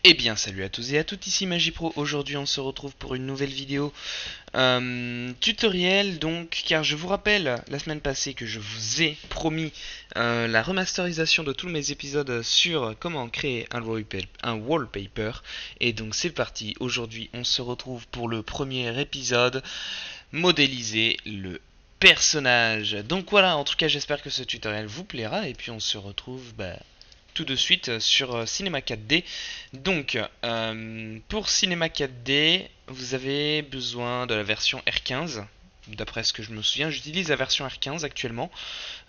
Eh bien salut à tous et à toutes, ici MagiPro. Aujourd'hui on se retrouve pour une nouvelle vidéo tutoriel donc, car je vous rappelle la semaine passée que je vous ai promis la remasterisation de tous mes épisodes sur comment créer un wallpaper. Et donc c'est parti, aujourd'hui on se retrouve pour le premier épisode, modéliser le personnage. Donc voilà, en tout cas j'espère que ce tutoriel vous plaira et puis on se retrouve tout de suite sur Cinema 4D. Donc, pour Cinema 4D, vous avez besoin de la version R15. D'après ce que je me souviens, j'utilise la version R15 actuellement.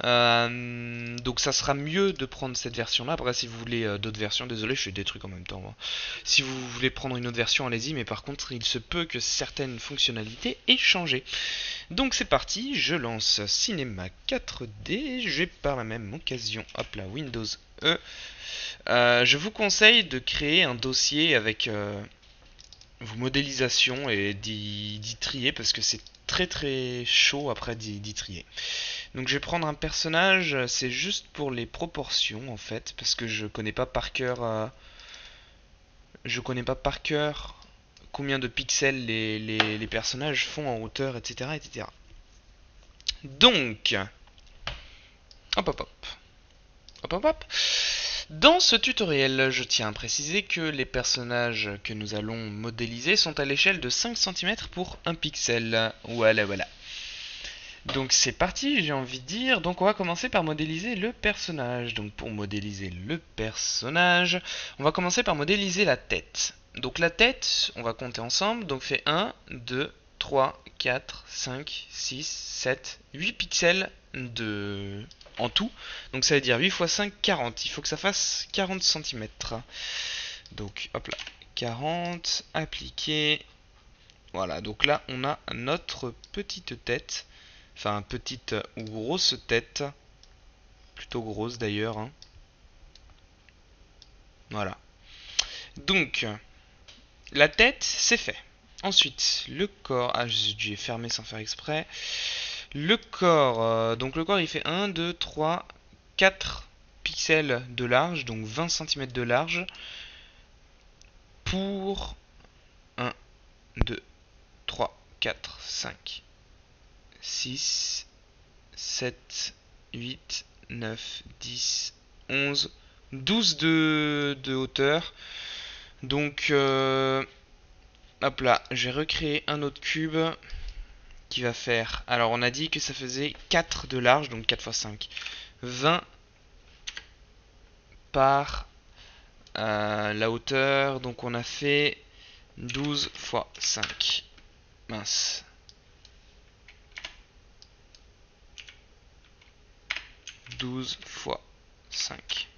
Donc ça sera mieux de prendre cette version-là. Après, si vous voulez d'autres versions, désolé, je fais des trucs en même temps, moi. Si vous voulez prendre une autre version, allez-y. Mais par contre, il se peut que certaines fonctionnalités aient changé. Donc c'est parti, je lance Cinema 4D. Je vais par la même occasion, hop là, Windows E. Je vous conseille de créer un dossier avec vos modélisations et d'y trier parce que c'est très très chaud après d'y trier. Donc je vais prendre un personnage, c'est juste pour les proportions en fait, parce que je connais pas par cœur combien de pixels les personnages font en hauteur, etc. etc. Donc, hop hop hop, hop hop hop. Dans ce tutoriel, je tiens à préciser que les personnages que nous allons modéliser sont à l'échelle de 5 cm pour 1 pixel. Voilà, voilà. Donc c'est parti, j'ai envie de dire. Donc on va commencer par modéliser le personnage. Donc pour modéliser le personnage, on va commencer par modéliser la tête. Donc la tête, on va compter ensemble. Donc fait 1, 2, 3, 4, 5, 6, 7, 8 pixels en tout. Donc ça veut dire 8 x 5, 40. Il faut que ça fasse 40 cm. Donc hop là, 40, appliquer. Voilà, donc là on a notre petite tête. Enfin, petite ou grosse tête. Plutôt grosse d'ailleurs. Hein. Voilà. Donc, la tête, c'est fait. Ensuite, le corps. Ah, j'ai fermé sans faire exprès. Le corps. Donc, le corps, il fait 1, 2, 3, 4 pixels de large. Donc, 20 cm de large. Pour 1, 2, 3, 4, 5, 6, 7, 8, 9, 10, 11, 12 de hauteur. Donc, hop là, j'ai recréé un autre cube qui va faire... Alors, on a dit que ça faisait 4 de large, donc 4 x 5. 20 par la hauteur, donc on a fait 12 x 5. Mince. 12 x 5.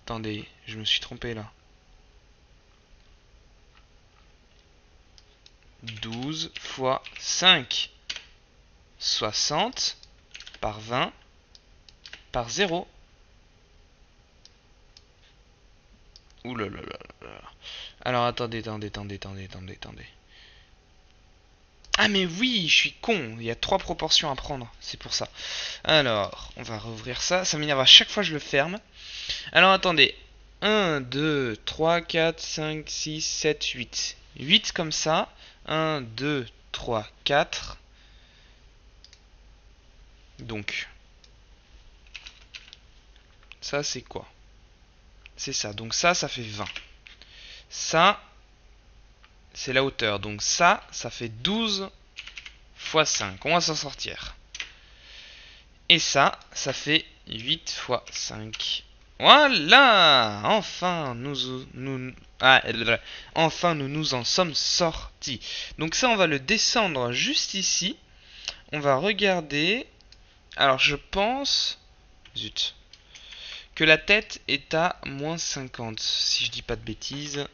Attendez, je me suis trompé là. 12 x 5. 60 par 20 par 0. Ouh là là là là. Alors attendez. Ah mais oui, je suis con, il y a 3 proportions à prendre, c'est pour ça. Alors, on va rouvrir ça, ça m'énerve à chaque fois que je le ferme. Alors attendez, 1, 2, 3, 4, 5, 6, 7, 8. 8 comme ça, 1, 2, 3, 4. Donc, ça c'est quoi? C'est ça, donc ça fait 20. Ça, c'est la hauteur, donc ça fait 12 x 5. On va s'en sortir. Et ça fait 8 x 5. Voilà! Enfin, nous nous en sommes sortis. Donc ça, on va le descendre juste ici. On va regarder. Alors, je pense... Zut. Que la tête est à moins 50, si je dis pas de bêtises.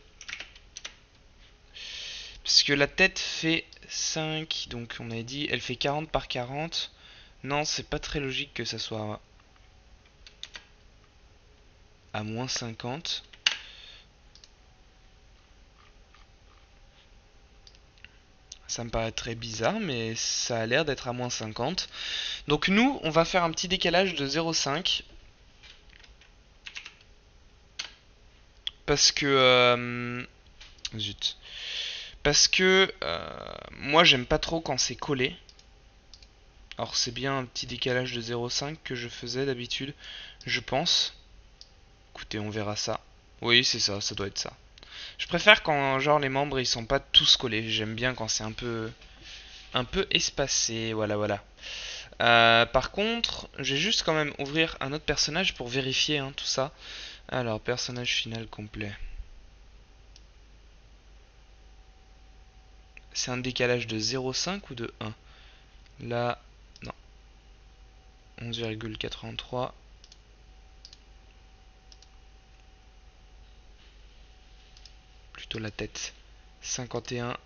Parce que la tête fait 5, donc on a dit, elle fait 40 par 40. Non, c'est pas très logique que ça soit à moins 50. Ça me paraît très bizarre, mais ça a l'air d'être à moins 50. Donc nous, on va faire un petit décalage de 0,5. Parce que... zut. Parce que moi j'aime pas trop quand c'est collé. Alors c'est bien un petit décalage de 0,5 que je faisais d'habitude, je pense. Écoutez, on verra ça. Oui, c'est ça, ça doit être ça. Je préfère quand genre les membres ils sont pas tous collés. J'aime bien quand c'est un peu espacé. Voilà, voilà. Par contre, je vais juste quand même ouvrir un autre personnage pour vérifier tout ça. Alors, personnage final complet. C'est un décalage de 0,5 ou de 1? Là, non. 11,83. Plutôt la tête. 51.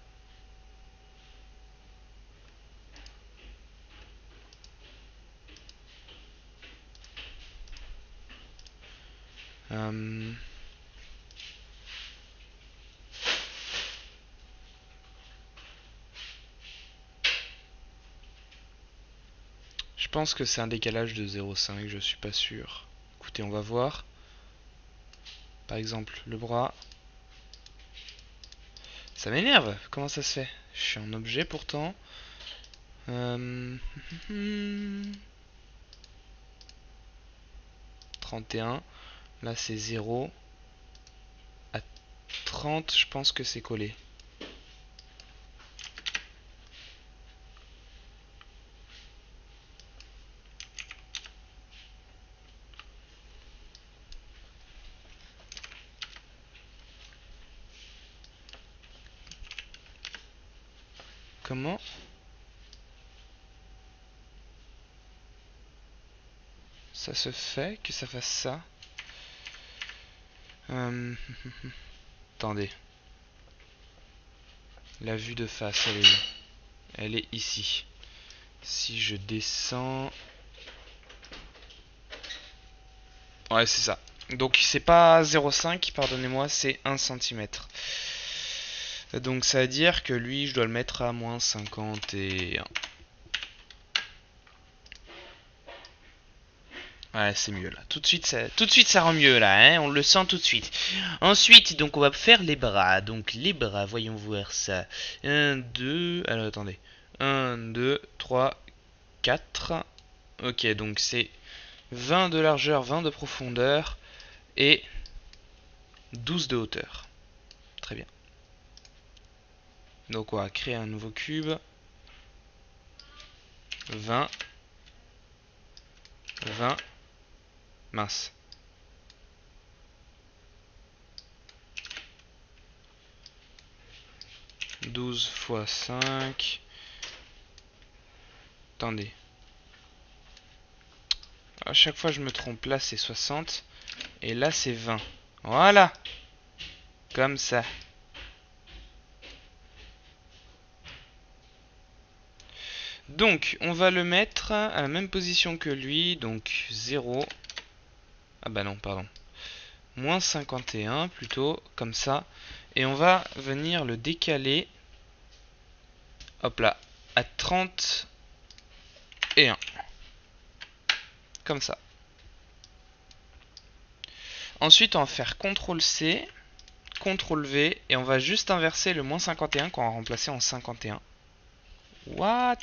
Je pense que c'est un décalage de 0,5, je suis pas sûr. Écoutez, on va voir. Par exemple, le bras. Ça m'énerve, comment ça se fait? Je suis en objet pourtant. 31. Là c'est 0. À 30, je pense que c'est collé. Comment ça se fait que ça fasse ça? Attendez. La vue de face, elle est où? Elle est ici. Si je descends... Ouais, c'est ça. Donc c'est pas 0,5, pardonnez-moi, c'est 1 cm. Donc ça veut dire que lui, je dois le mettre à moins 51. Ouais, c'est mieux là. Tout de suite, ça rend mieux là, hein. On le sent tout de suite. Ensuite, donc on va faire les bras. Donc les bras, voyons voir ça. 1, 2... Alors attendez. 1, 2, 3, 4. Ok, donc c'est 20 de largeur, 20 de profondeur et 12 de hauteur. Très bien. Donc on va créer un nouveau cube. 20. 20. Mince. « 12 fois 5. Attendez. À chaque fois je me trompe. Là c'est 60. Et là c'est 20. Voilà. Comme ça. Donc on va le mettre à la même position que lui. Donc 0. Ah bah non, pardon. Moins 51 plutôt. Comme ça. Et on va venir le décaler. Hop là. À 31. Comme ça. Ensuite, on va faire CTRL-C, CTRL-V, et on va juste inverser le moins 51 qu'on va remplacer en 51. What?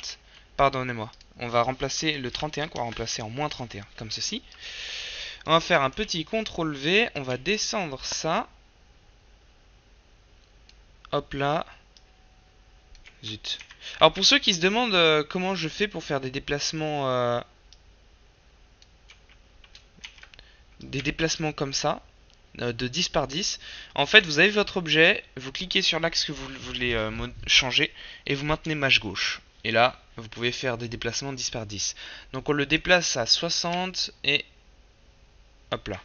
Pardonnez-moi. On va remplacer le 31 qu'on va remplacer en moins 31, comme ceci. On va faire un petit CTRL-V, on va descendre ça. Hop là. Zut. Alors pour ceux qui se demandent comment je fais pour faire des déplacements comme ça, de 10 par 10. En fait, vous avez votre objet, vous cliquez sur l'axe que vous voulez changer et vous maintenez mâche gauche. Et là, vous pouvez faire des déplacements 10 par 10. Donc on le déplace à 60 et hop là.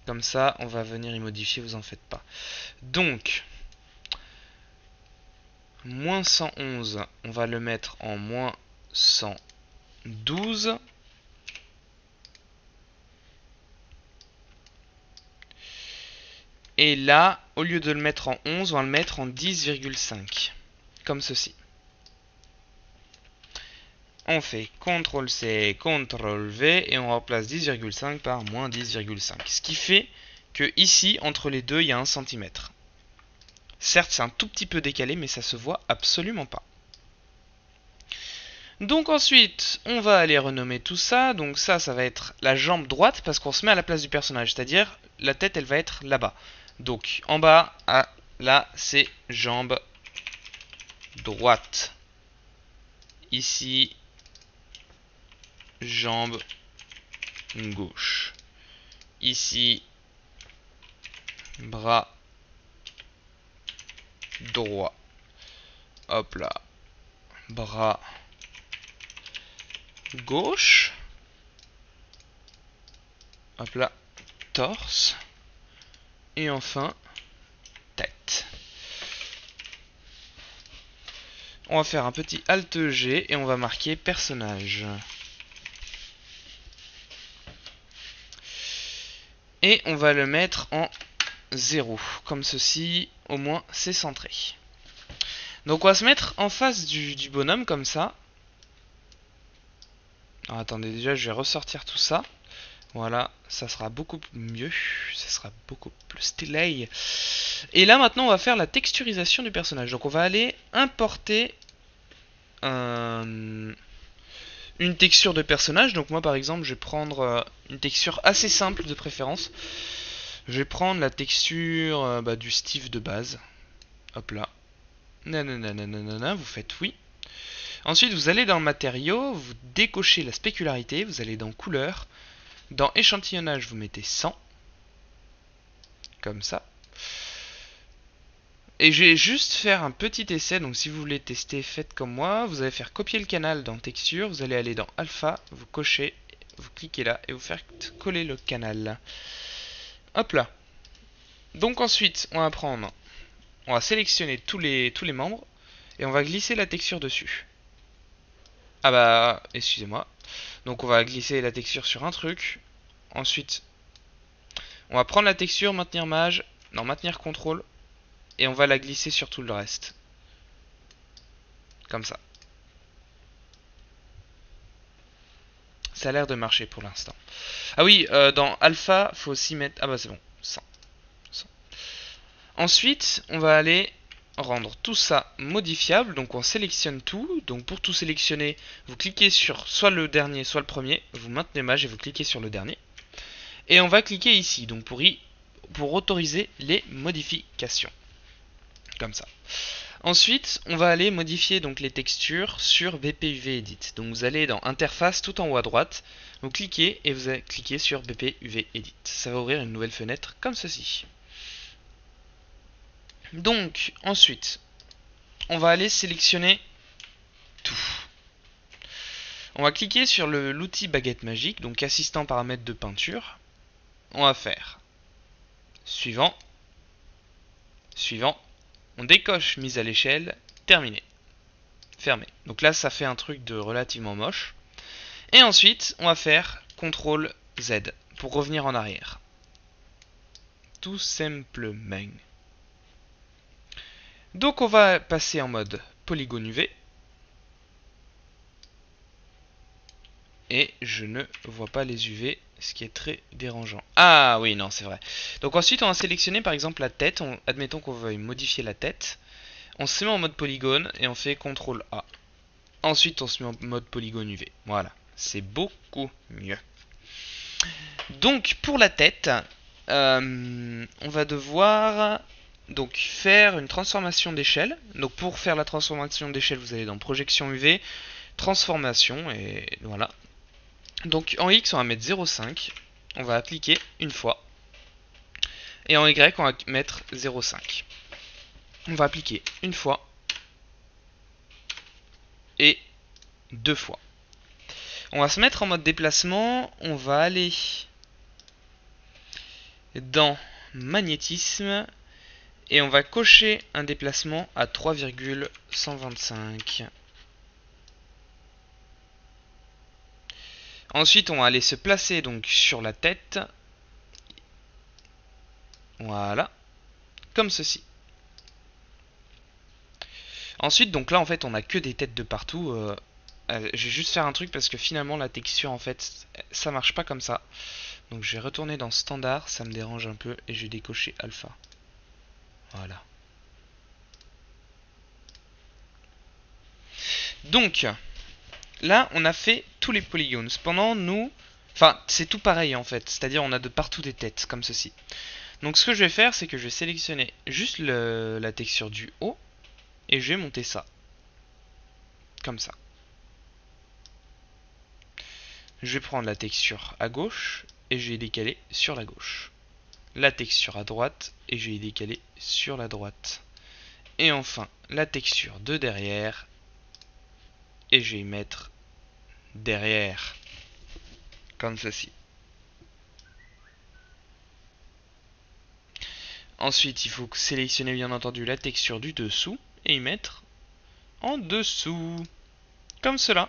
Comme ça, on va venir y modifier, vous en faites pas. Donc, moins 111, on va le mettre en moins 112. Et là, au lieu de le mettre en 11, on va le mettre en 10,5. Comme ceci. On fait CTRL-C, CTRL-V et on remplace 10,5 par moins 10,5. Ce qui fait que ici, entre les deux, il y a 1 cm. Certes, c'est un tout petit peu décalé, mais ça se voit absolument pas. Donc ensuite, on va aller renommer tout ça. Donc ça va être la jambe droite parce qu'on se met à la place du personnage. C'est-à-dire, la tête, elle va être là-bas. Donc en bas, là, c'est jambe droite. Ici, jambe gauche. Ici, bras droit. Hop là. Bras gauche. Hop là. Torse. Et enfin, tête. On va faire un petit Alt G et on va marquer personnage. Et on va le mettre en 0. Comme ceci, au moins c'est centré. Donc on va se mettre en face du bonhomme comme ça. Alors, attendez, déjà je vais ressortir tout ça. Voilà, ça sera beaucoup mieux. Ça sera beaucoup plus stylé. Et là maintenant on va faire la texturisation du personnage. Donc on va aller importer une texture de personnage. Donc moi par exemple je vais prendre une texture assez simple de préférence. Je vais prendre la texture du Steve de base. Hop là. Nanana, vous faites oui. Ensuite vous allez dans matériaux, vous décochez la spécularité, vous allez dans couleur. Dans échantillonnage vous mettez 100. Comme ça. Et je vais juste faire un petit essai, donc si vous voulez tester, faites comme moi. Vous allez faire copier le canal dans texture, vous allez aller dans alpha, vous cochez, vous cliquez là et vous faites coller le canal. Hop là. Donc ensuite, on va sélectionner tous les membres et on va glisser la texture dessus. Ah bah, excusez-moi. Donc on va glisser la texture sur un truc. Ensuite, on va prendre la texture, maintenir contrôle. Et on va la glisser sur tout le reste. Comme ça. Ça a l'air de marcher pour l'instant. Ah oui, dans alpha, faut aussi mettre... Ah bah c'est bon, 100. Ensuite, on va aller rendre tout ça modifiable. Donc on sélectionne tout. Donc pour tout sélectionner, vous cliquez sur soit le dernier, soit le premier. Vous maintenez maj et vous cliquez sur le dernier. Et on va cliquer ici, donc pour autoriser les modifications. Comme ça. Ensuite, on va aller modifier donc les textures sur BPUV Edit. Donc vous allez dans Interface tout en haut à droite, vous cliquez et vous allez cliquer sur BPUV Edit. Ça va ouvrir une nouvelle fenêtre comme ceci. Donc ensuite, on va aller sélectionner tout. On va cliquer sur l'outil baguette magique, donc assistant paramètres de peinture. On va faire suivant, suivant. On décoche mise à l'échelle, terminé. Fermé. Donc là, ça fait un truc de relativement moche. Et ensuite, on va faire CTRL Z pour revenir en arrière. Tout simplement. Donc on va passer en mode polygone UV. Et je ne vois pas les UV, ce qui est très dérangeant. Ah oui, non, c'est vrai. Donc ensuite, on va sélectionner par exemple la tête. Admettons qu'on veuille modifier la tête. On se met en mode polygone et on fait CTRL A. Ensuite, on se met en mode polygone UV. Voilà, c'est beaucoup mieux. Donc pour la tête, on va devoir donc faire une transformation d'échelle. Donc pour faire la transformation d'échelle, vous allez dans projection UV, transformation et voilà. Donc en X, on va mettre 0,5. On va appliquer une fois. Et en Y, on va mettre 0,5. On va appliquer une fois. Et deux fois. On va se mettre en mode déplacement. On va aller dans magnétisme. Et on va cocher un déplacement à 3,125. Ensuite, on va aller se placer donc sur la tête. Voilà. Comme ceci. Ensuite, donc là, en fait, on n'a que des têtes de partout. je vais juste faire un truc parce que finalement la texture en fait ça marche pas comme ça. Donc je vais retourner dans standard, ça me dérange un peu et je vais décocher alpha. Voilà. Donc là on a fait tous les polygones. Cependant nous, enfin c'est tout pareil en fait, c'est-à-dire on a de partout des têtes comme ceci. Donc ce que je vais faire c'est que je vais sélectionner juste la texture du haut et je vais monter ça. Comme ça. Je vais prendre la texture à gauche et je vais décaler sur la gauche. La texture à droite et je vais décaler sur la droite. Et enfin la texture de derrière et je vais y mettre derrière. Comme ceci. Ensuite il faut sélectionner bien entendu la texture du dessous et y mettre en dessous. Comme cela.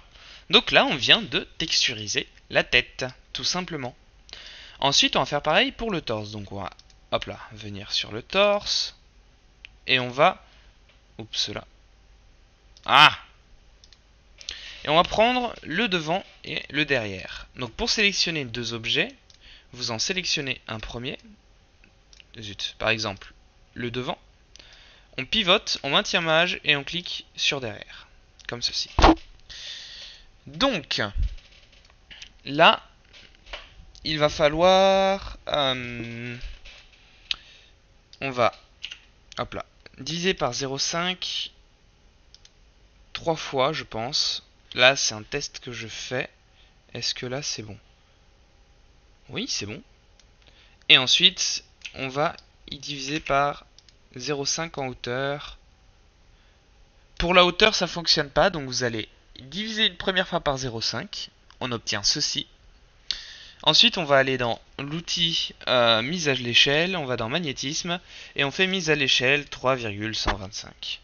Donc là on vient de texturiser la tête, tout simplement. Ensuite, on va faire pareil pour le torse. Donc, on va, hop là, venir sur le torse. Et on va... Oups, là. Ah! Et on va prendre le devant et le derrière. Donc, pour sélectionner deux objets, vous en sélectionnez un premier. Zut, par exemple, le devant. On pivote, on maintient mage et on clique sur derrière. Comme ceci. Donc, là, il va falloir... on va... Hop là. Diviser par 0,5 3 fois, je pense. Là, c'est un test que je fais. Est-ce que là, c'est bon? Oui, c'est bon. Et ensuite, on va y diviser par 0,5 en hauteur. Pour la hauteur, ça fonctionne pas. Donc, vous allez diviser une première fois par 0,5. On obtient ceci. Ensuite, on va aller dans l'outil mise à l'échelle. On va dans magnétisme. Et on fait mise à l'échelle 3,125.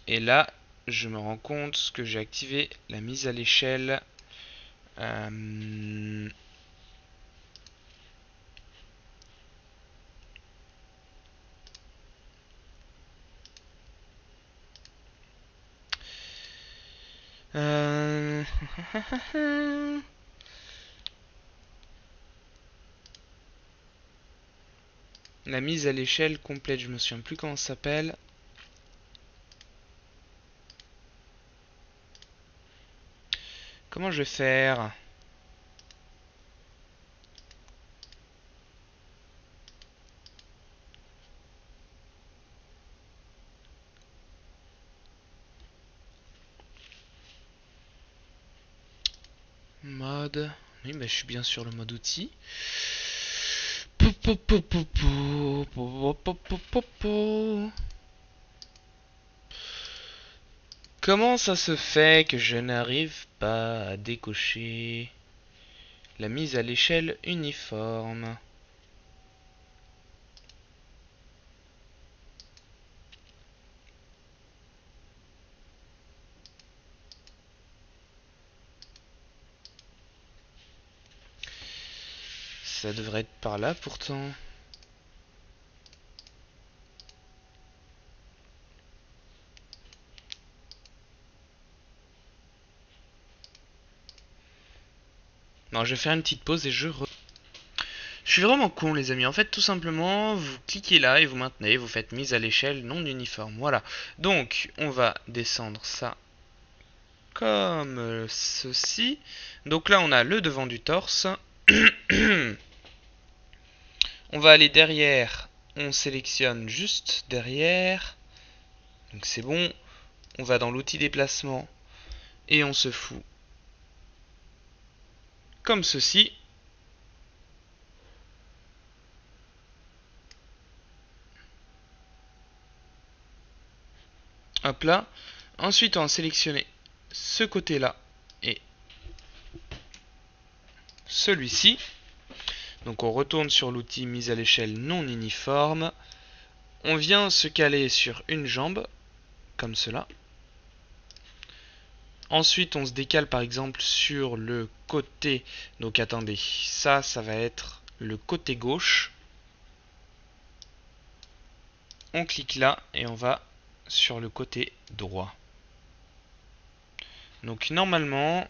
Et là, je me rends compte que j'ai activé la mise à l'échelle. La mise à l'échelle complète, je me souviens plus comment ça s'appelle. Comment je vais faire? Mode. Oui, bah, je suis bien sur le mode outil. Comment ça se fait que je n'arrive pas à décocher la mise à l'échelle uniforme? Ça devrait être par là pourtant. Non, je vais faire une petite pause et je suis vraiment con les amis. En fait, tout simplement, vous cliquez là et vous maintenez, vous faites mise à l'échelle non uniforme. Voilà. Donc, on va descendre ça comme ceci. Donc là, on a le devant du torse. On va aller derrière. On sélectionne juste derrière. Donc c'est bon. On va dans l'outil déplacement. Et on se fout comme ceci. Hop là. Ensuite, on va sélectionner ce côté-là et celui-ci. Donc on retourne sur l'outil mise à l'échelle non uniforme. On vient se caler sur une jambe, comme cela. Ensuite, on se décale par exemple sur le côté. Donc attendez, ça va être le côté gauche. On clique là et on va sur le côté droit. Donc normalement,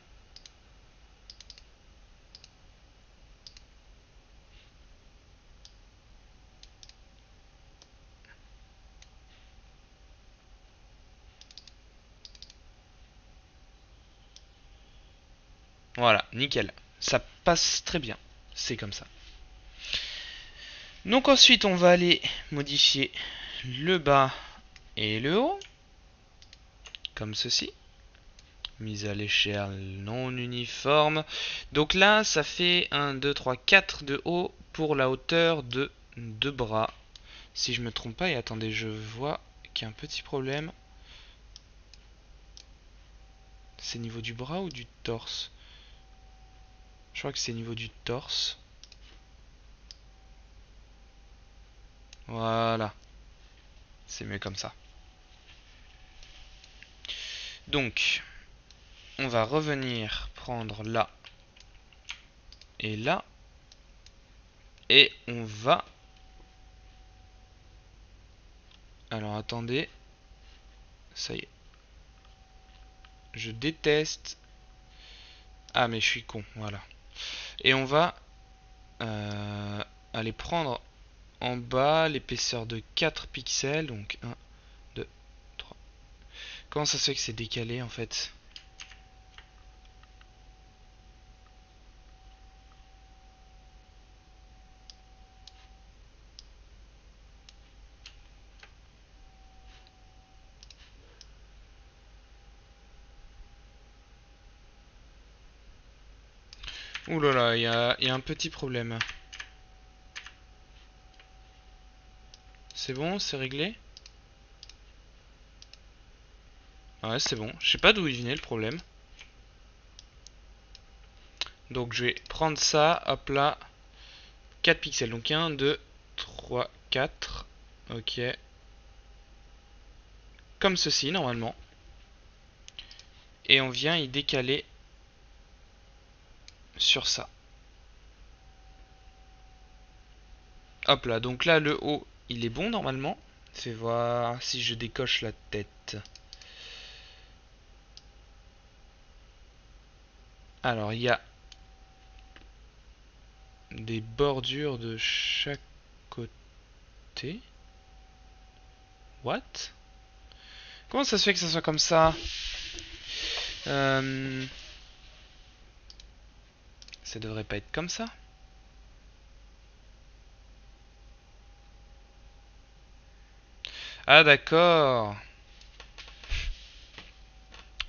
voilà, nickel. Ça passe très bien. C'est comme ça. Donc ensuite, on va aller modifier le bas et le haut. Comme ceci. Mise à l'échelle non uniforme. Donc là, ça fait 1, 2, 3, 4 de haut pour la hauteur de 2 bras. Si je me trompe pas, et attendez, je vois qu'il y a un petit problème. C'est niveau du bras ou du torse? Je crois que c'est niveau du torse. Voilà. C'est mieux comme ça. Donc, on va revenir prendre là et là. Et on va... Alors attendez. Ça y est. Je déteste. Ah mais je suis con, voilà. Et on va aller prendre en bas l'épaisseur de 4 pixels. Donc 1, 2, 3. Comment ça se fait que c'est décalé en fait? Ouh là là, il y a un petit problème. C'est bon, c'est réglé? Ouais, c'est bon. Je sais pas d'où il venait le problème. Donc je vais prendre ça, hop là. 4 pixels. Donc 1, 2, 3, 4. Ok. Comme ceci, normalement. Et on vient y décaler sur ça. Hop là. Donc là, le haut, il est bon, normalement. Fais voir si je décoche la tête. Alors, il y a des bordures de chaque côté. What? Comment ça se fait que ça soit comme ça? Ça devrait pas être comme ça. Ah d'accord.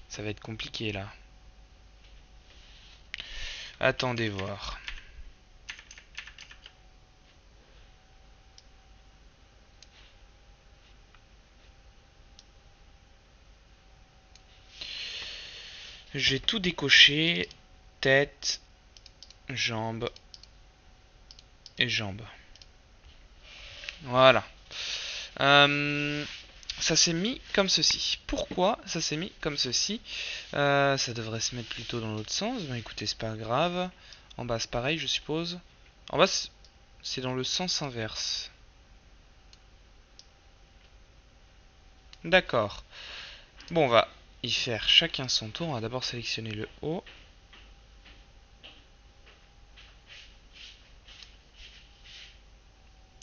Ça va être compliqué là. Attendez voir. J'ai tout décoché. Tête, jambes et jambes. Voilà. Ça s'est mis comme ceci. Pourquoi ça s'est mis comme ceci? Ça devrait se mettre plutôt dans l'autre sens. Ben écoutez, c'est pas grave. En bas, c'est pareil, je suppose. En bas, c'est dans le sens inverse. D'accord. Bon, on va y faire chacun son tour. On va d'abord sélectionner le haut.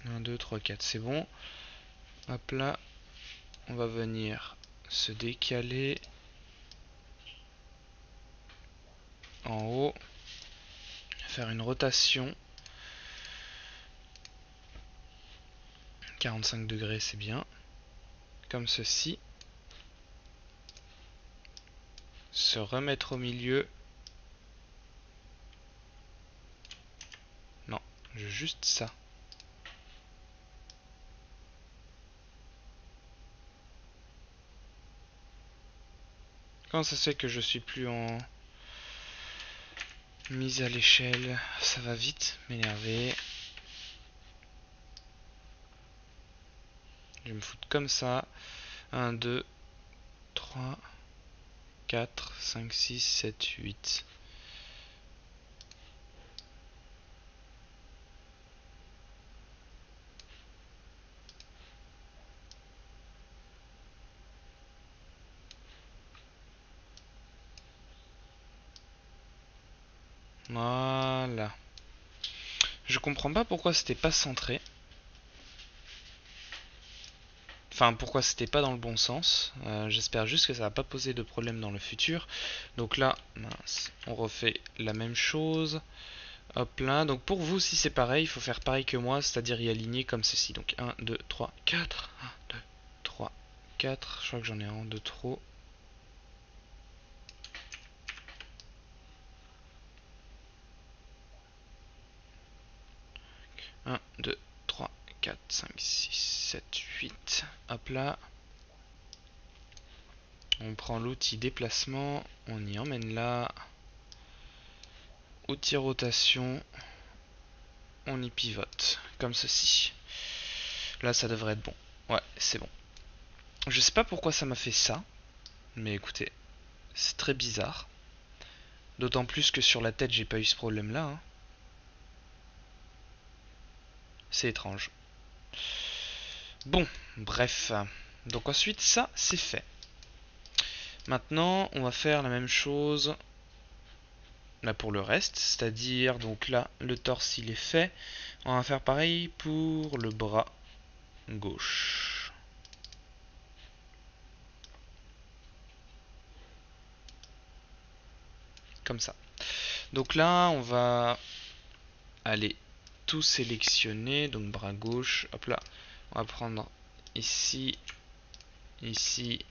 Un, 2, 3, 4, c'est bon. Hop là. On va venir se décaler en haut. Faire une rotation. 45 degrés, c'est bien. Comme ceci. Se remettre au milieu. Non, juste ça. Comment ça se fait que je suis plus en mise à l'échelle? Ça va vite m'énerver. Je vais me foutre comme ça. 1, 2, 3, 4, 5, 6, 7, 8. Voilà. Je comprends pas pourquoi c'était pas centré. Enfin, pourquoi c'était pas dans le bon sens. J'espère juste que ça va pas poser de problème dans le futur. Donc là, mince, on refait la même chose. Hop là. Donc pour vous, si c'est pareil, il faut faire pareil que moi, c'est-à-dire y aligner comme ceci. Donc 1, 2, 3, 4. 1, 2, 3, 4. Je crois que j'en ai un de trop. 1, 2, 3, 4, 5, 6, 7, 8. Hop là. On prend l'outil déplacement, on y emmène là. Outil rotation, on y pivote, comme ceci. Là, ça devrait être bon. Ouais, c'est bon. Je sais pas pourquoi ça m'a fait ça, mais écoutez, c'est très bizarre. D'autant plus que sur la tête, j'ai pas eu ce problème-là. Hein. C'est étrange. Bon, bref. Donc ensuite, ça, c'est fait. Maintenant, on va faire la même chose là pour le reste, c'est-à-dire donc là, le torse, il est fait. On va faire pareil pour le bras gauche. Comme ça. Donc là, on va aller tout sélectionner. Donc bras gauche. Hop là. On va prendre ici, ici,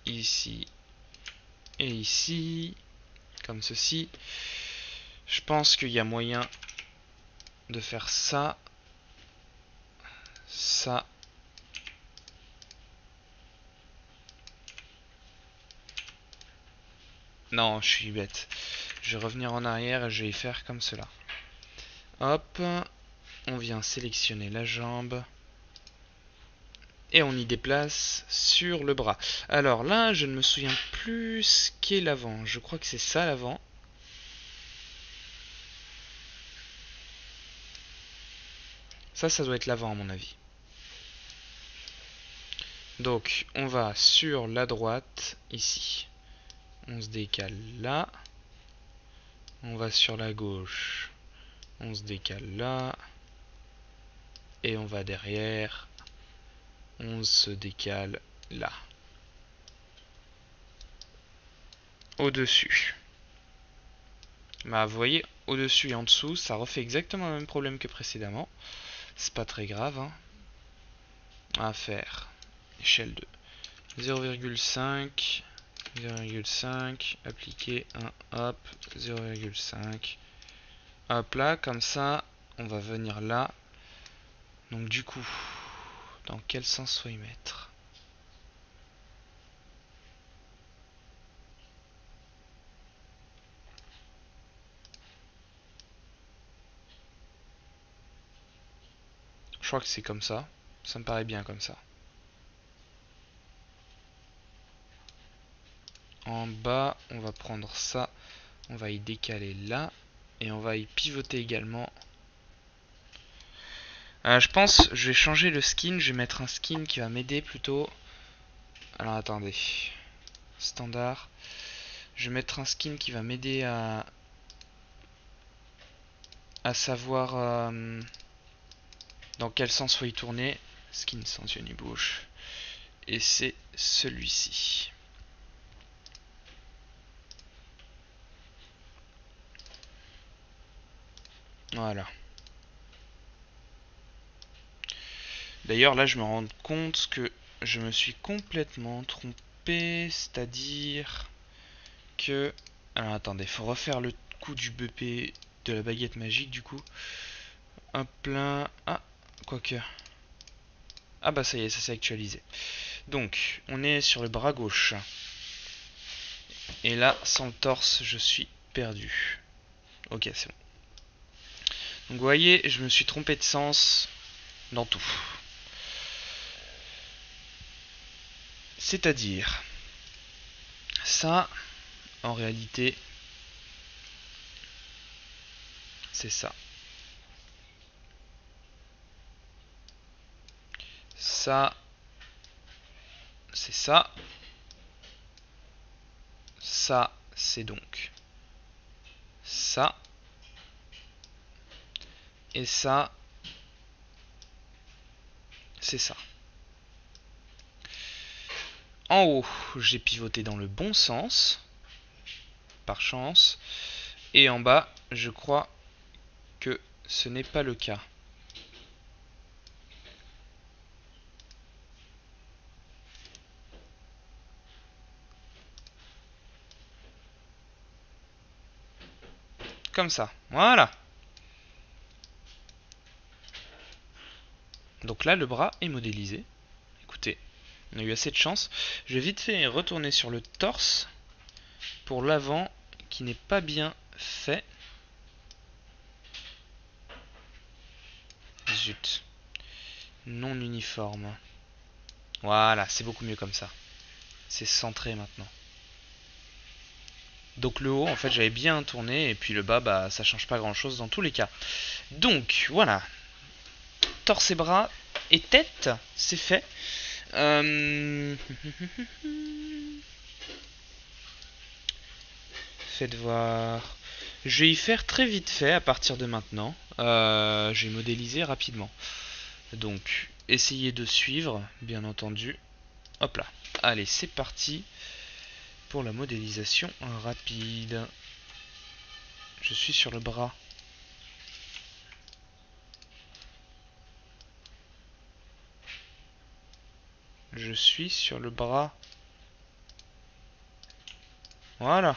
ici et ici. Comme ceci. Je pense qu'il y a moyen de faire ça. Ça. Non, je suis bête. Je vais revenir en arrière et je vais faire comme cela. Hop. On vient sélectionner la jambe. Et on y déplace sur le bras. Alors là, je ne me souviens plus ce qu'est l'avant. Je crois que c'est ça l'avant. Ça doit être l'avant à mon avis. Donc, on va sur la droite, ici. On se décale là. On va sur la gauche. On se décale là. Et on va derrière. On se décale là. Au-dessus. Bah, vous voyez, au-dessus et en dessous, ça refait exactement le même problème que précédemment. C'est pas très grave. Hein. À faire. Échelle de 0,5. 0,5. Appliquer 1. Hop. 0,5. Hop là, comme ça, on va venir là. Donc du coup, dans quel sens faut y mettre? Je crois que c'est comme ça. Ça me paraît bien comme ça. En bas, on va prendre ça. On va y décaler là. Et on va y pivoter également. Je pense, je vais changer le skin. Je vais mettre un skin qui va m'aider plutôt. Alors attendez. Standard. Je vais mettre un skin qui va m'aider à savoir dans quel sens faut y tourner. Skin sans yeux ni bouche. Et c'est celui-ci. Voilà. D'ailleurs, là, je me rends compte que je me suis complètement trompé. C'est-à-dire que... Alors, attendez, faut refaire le coup du BP de la baguette magique, du coup. Hop là. Ah, quoique. Ah bah ça y est, ça s'est actualisé. Donc, on est sur le bras gauche. Et là, sans le torse, je suis perdu. Ok, c'est bon. Donc vous voyez, je me suis trompé de sens dans tout. C'est-à-dire, ça, en réalité, c'est ça. Ça, c'est ça. Ça, c'est donc ça. Et ça, c'est ça. En haut, j'ai pivoté dans le bon sens, par chance. Et en bas, je crois que ce n'est pas le cas. Comme ça, voilà. Donc là, le bras est modélisé. Écoutez, on a eu assez de chance. Je vais vite fait retourner sur le torse pour l'avant qui n'est pas bien fait. Zut. Non uniforme. Voilà, c'est beaucoup mieux comme ça. C'est centré maintenant. Donc le haut, en fait, j'avais bien tourné, et puis le bas, bah, ça change pas grand chose dans tous les cas. Donc, voilà. Torse et bras et tête, c'est fait. Faites voir. Je vais y faire très vite fait à partir de maintenant. Je vais modéliser rapidement. Donc, essayez de suivre, bien entendu. Hop là. Allez, c'est parti pour la modélisation rapide. Je suis sur le bras. Je suis sur le bras. Voilà.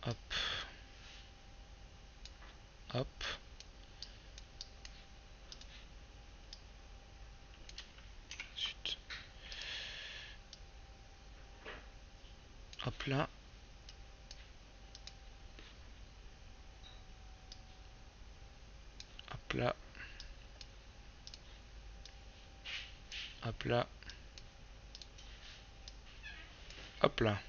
Hop. Hop. Zut. Hop là. Hop là. Hop là. Hop là.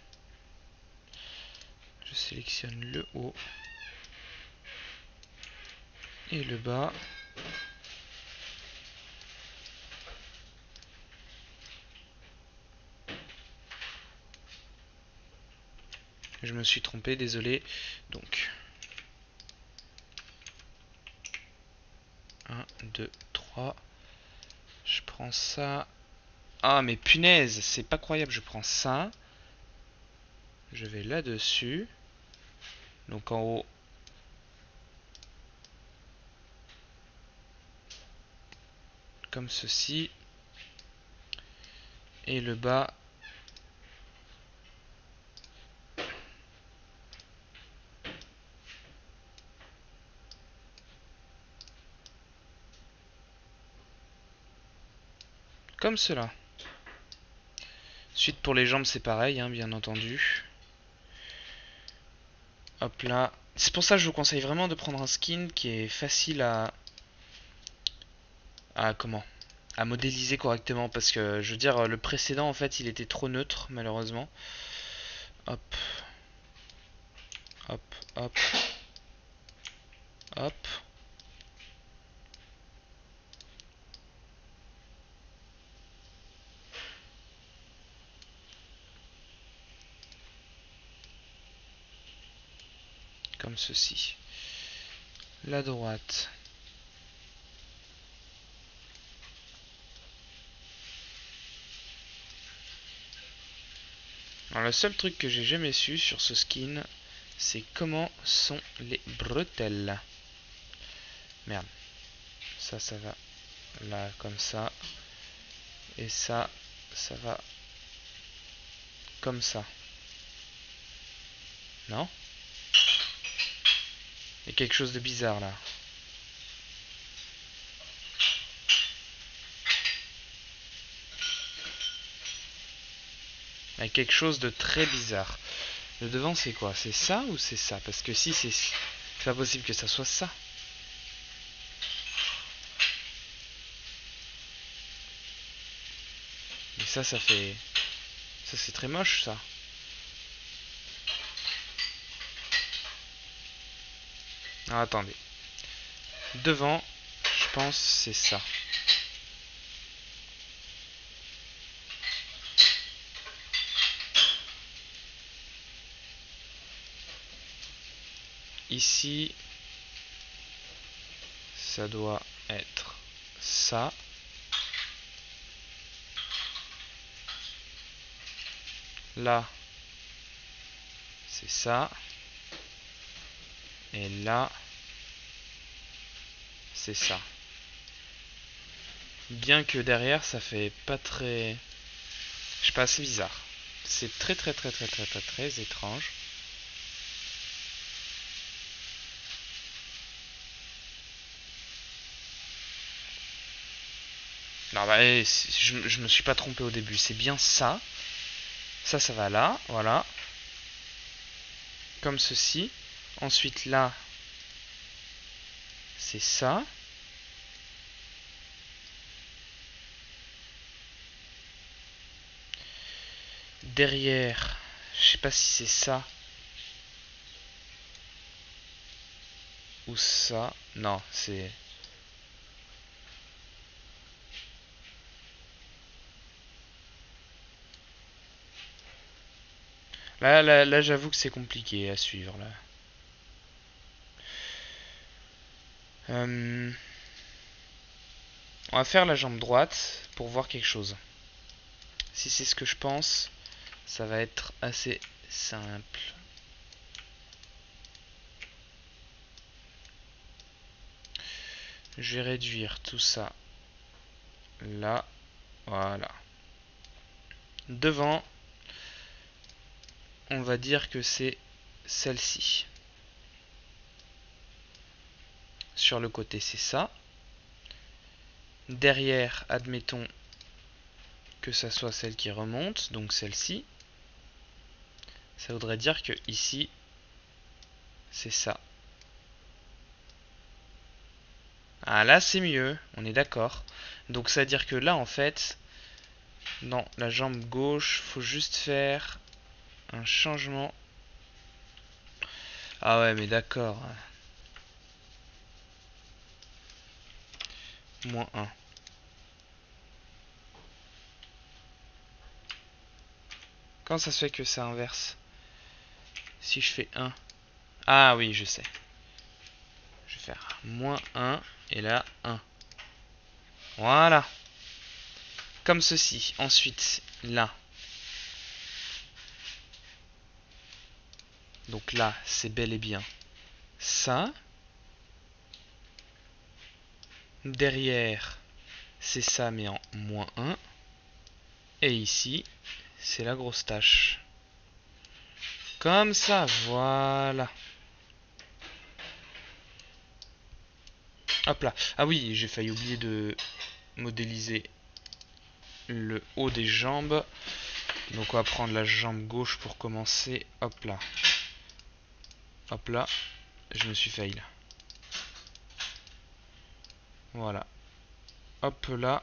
Je sélectionne le haut et le bas. Je me suis trompé, désolé. Donc 1, 2, 3. Je prends ça. Ah mais punaise, c'est pas croyable. Je prends ça. Je vais là-dessus. Donc en haut. Comme ceci. Et le bas. Comme cela. Ensuite pour les jambes c'est pareil, hein, bien entendu. Hop là. C'est pour ça que je vous conseille vraiment de prendre un skin qui est facile à comment à modéliser correctement, parce que je veux dire le précédent en fait il était trop neutre malheureusement. Hop. Hop, hop. Hop. Comme ceci. La droite. Alors le seul truc que j'ai jamais su sur ce skin, c'est comment sont les bretelles. Merde. Ça va là comme ça. Et ça va comme ça. Non? Il y a quelque chose de bizarre là. Il y a quelque chose de très bizarre. Le devant c'est quoi? C'est ça ou c'est ça? Parce que si c'est pas possible que ça soit ça. Mais ça fait... Ça c'est très moche, ça. Alors, attendez. Devant, je pense c'est ça. Ici, ça doit être ça. Là, c'est ça. Et là, c'est ça. Bien que derrière, ça fait pas très... Je sais pas, c'est bizarre. C'est très étrange. Non, bah, je me suis pas trompé au début. C'est bien ça. Ça va là. Voilà. Comme ceci. Ensuite, là, c'est ça. Derrière, je sais pas si c'est ça ou ça. Non, c'est... Là, j'avoue que c'est compliqué à suivre, là. On va faire la jambe droite pour voir quelque chose. Si c'est ce que je pense, ça va être assez simple. Je vais réduire tout ça là. Voilà. Devant, on va dire que c'est celle-ci. Sur le côté, c'est ça. Derrière, admettons que ça soit celle qui remonte, donc celle-ci. Ça voudrait dire que ici, c'est ça. Ah, là, c'est mieux, on est d'accord. Donc ça veut dire que là, en fait, dans la jambe gauche, faut juste faire un changement. Ah ouais, mais d'accord. Moins 1. Comment ça se fait que ça inverse? Si je fais 1. Ah oui, je sais. Je vais faire moins 1 et là 1. Voilà. Comme ceci. Ensuite, là. Donc là, c'est bel et bien ça. Derrière, c'est ça mais en moins 1. Et ici, c'est la grosse tâche. Comme ça, voilà. Hop là. Ah oui, j'ai failli oublier de modéliser le haut des jambes. Donc on va prendre la jambe gauche pour commencer. Hop là. Hop là. Je me suis failli là. Voilà. Hop là.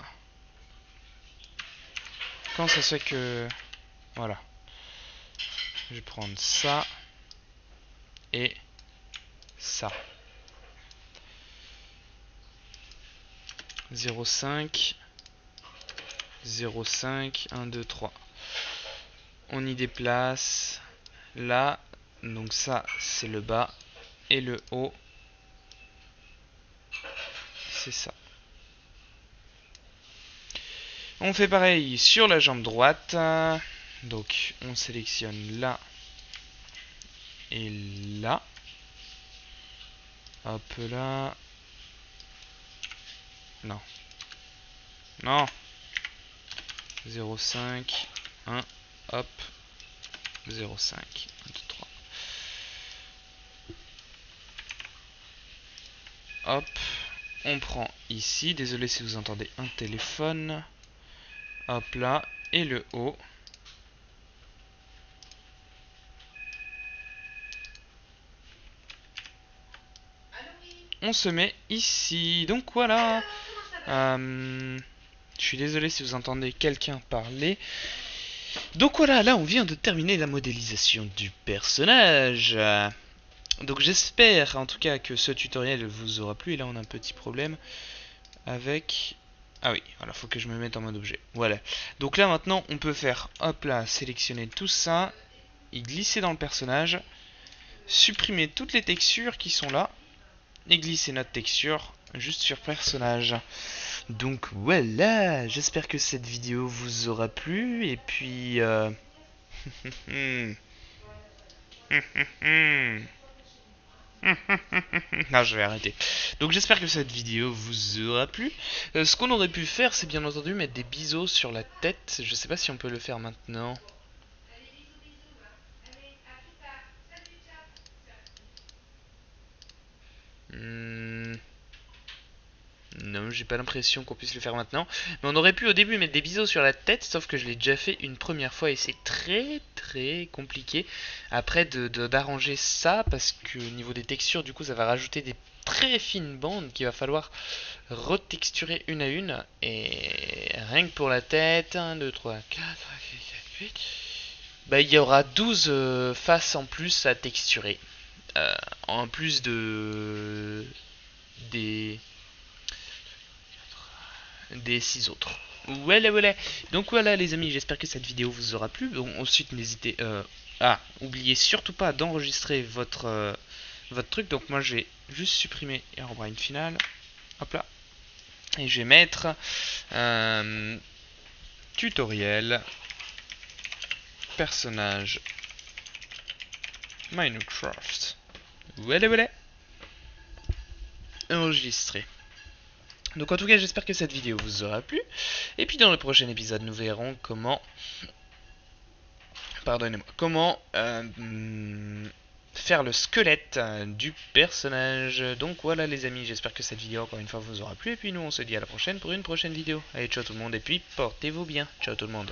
Comment ça se fait que... Voilà. Je vais prendre ça. Et ça. 0,5. 0,5. 1, 2, 3. On y déplace. Là. Donc ça, c'est le bas. Et le haut, c'est ça. On fait pareil sur la jambe droite. Donc on sélectionne là et là. Hop là. Non. Non. 0,5. 1. Hop. 0,5. 1, 2, 3. Hop. On prend ici. Désolé si vous entendez un téléphone. Hop là. Et le haut. On se met ici. Donc voilà. Je suis désolé si vous entendez quelqu'un parler. Donc voilà, là on vient de terminer la modélisation du personnage. Donc j'espère en tout cas que ce tutoriel vous aura plu. Et là on a un petit problème avec... Ah oui, voilà, faut que je me mette en mode objet. Voilà. Donc là maintenant on peut faire, hop là, sélectionner tout ça, y glisser dans le personnage, supprimer toutes les textures qui sont là, et glisser notre texture juste sur personnage. Donc voilà, j'espère que cette vidéo vous aura plu. Et puis... non, je vais arrêter. Donc j'espère que cette vidéo vous aura plu. Ce qu'on aurait pu faire, c'est bien entendu mettre des biseaux sur la tête. Je sais pas si on peut le faire maintenant. Non, j'ai pas l'impression qu'on puisse le faire maintenant. Mais on aurait pu au début mettre des biseaux sur la tête, sauf que je l'ai déjà fait une première fois et c'est très compliqué après d'arranger ça, parce que au niveau des textures, du coup, ça va rajouter des très fines bandes qu'il va falloir retexturer une à une. Et rien que pour la tête, 1, 2, 3, 4, 5, 6, 7, 8... Bah, il y aura 12 faces en plus à texturer. En plus des des 6 autres. Voilà. Donc voilà les amis, j'espère que cette vidéo vous aura plu. Bon, ensuite n'hésitez oubliez surtout pas d'enregistrer votre truc. Donc moi je vais juste supprimer Herobrine final. Hop là. Et je vais mettre tutoriel personnage Minecraft. Voilà. Enregistré. Donc en tout cas j'espère que cette vidéo vous aura plu. Et puis dans le prochain épisode nous verrons comment... Pardonnez-moi. Comment faire le squelette du personnage. Donc voilà les amis, j'espère que cette vidéo encore une fois vous aura plu. Et puis nous on se dit à la prochaine pour une prochaine vidéo. Allez ciao tout le monde et puis portez-vous bien. Ciao tout le monde.